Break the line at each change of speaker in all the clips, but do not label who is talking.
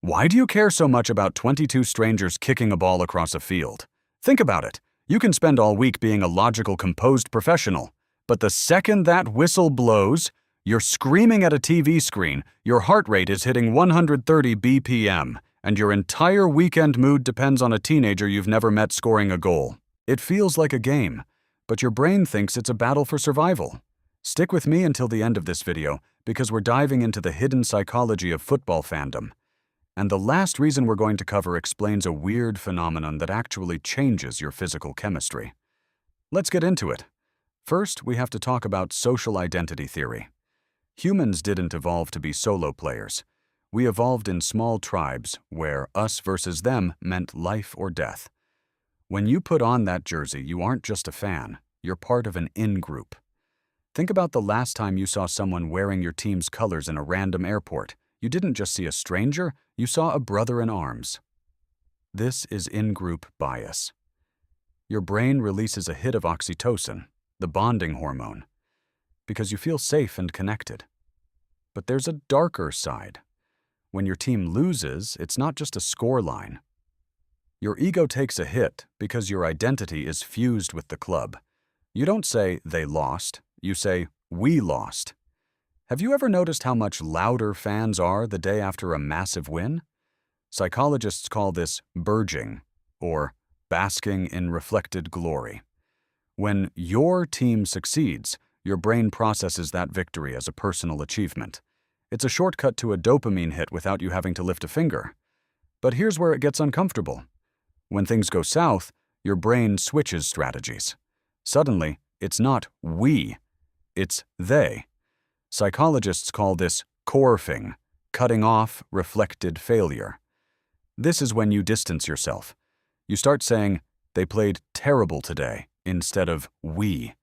Why do you care so much about 22 strangers kicking a ball across a field? Think about it. You can spend all week being a logical, composed professional, but the second that whistle blows, you're screaming at a TV screen, your heart rate is hitting 130 BPM, and your entire weekend mood depends on a teenager you've never met scoring a goal. It feels like a game, but your brain thinks it's a battle for survival. Stick with me until the end of this video, because we're diving into the hidden psychology of football fandom. And the last reason we're going to cover explains a weird phenomenon that actually changes your physical chemistry. Let's get into it. First, we have to talk about social identity theory. Humans didn't evolve to be solo players. We evolved in small tribes where us versus them meant life or death. When you put on that jersey, you aren't just a fan, you're part of an in-group. Think about the last time you saw someone wearing your team's colors in a random airport. You didn't just see a stranger, you saw a brother in arms. This is in-group bias. Your brain releases a hit of oxytocin, the bonding hormone, because you feel safe and connected. But there's a darker side. When your team loses, it's not just a scoreline. Your ego takes a hit because your identity is fused with the club. You don't say, "they lost," you say, "we lost." Have you ever noticed how much louder fans are the day after a massive win? Psychologists call this burgeoning, or basking in reflected glory. When your team succeeds, your brain processes that victory as a personal achievement. It's a shortcut to a dopamine hit without you having to lift a finger. But here's where it gets uncomfortable. When things go south, your brain switches strategies. Suddenly, it's not we, it's they. Psychologists call this corfing, cutting off reflected failure. This is when you distance yourself. You start saying, "they played terrible today," instead of "we."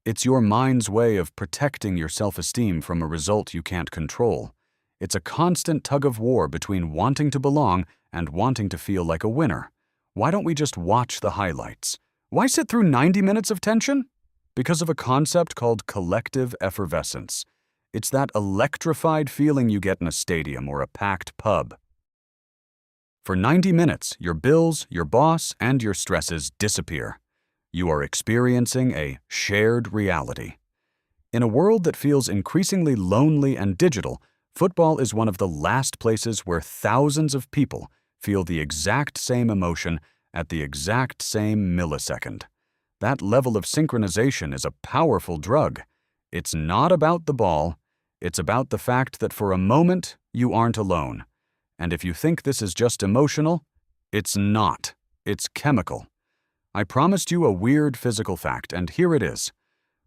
It's your mind's way of protecting your self-esteem from a result you can't control. It's a constant tug-of-war between wanting to belong and wanting to feel like a winner. Why don't we just watch the highlights? Why sit through 90 minutes of tension? Because of a concept called collective effervescence. It's that electrified feeling you get in a stadium or a packed pub. For 90 minutes, your bills, your boss, and your stresses disappear. You are experiencing a shared reality. In a world that feels increasingly lonely and digital, football is one of the last places where thousands of people feel the exact same emotion at the exact same millisecond. That level of synchronization is a powerful drug. It's not about the ball. It's about the fact that for a moment, you aren't alone. And if you think this is just emotional, it's not. It's chemical. I promised you a weird physical fact, and here it is.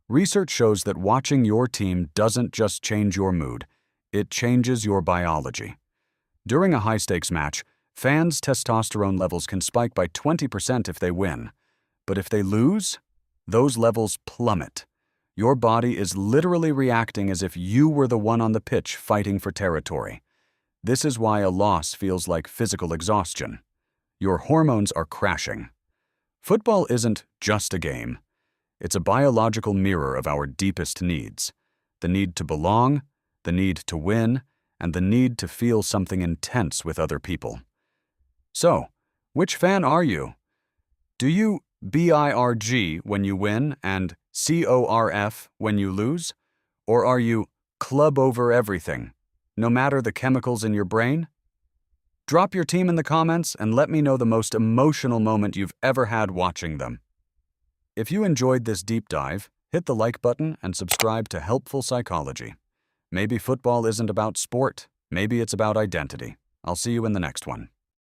Research shows that watching your team doesn't just change your mood, it changes your biology. During a high-stakes match, fans' testosterone levels can spike by 20% if they win. But if they lose, those levels plummet. Your body is literally reacting as if you were the one on the pitch fighting for territory. This is why a loss feels like physical exhaustion. Your hormones are crashing. Football isn't just a game. It's a biological mirror of our deepest needs. The need to belong, the need to win, and the need to feel something intense with other people. So, which fan are you? Do you BIRG when you win and CORF when you lose? Or are you club over everything, no matter the chemicals in your brain? Drop your team in the comments and let me know the most emotional moment you've ever had watching them. If you enjoyed this deep dive, hit the like button and subscribe to Helpful Psychology. Maybe football isn't about sport, maybe it's about identity. I'll see you in the next one.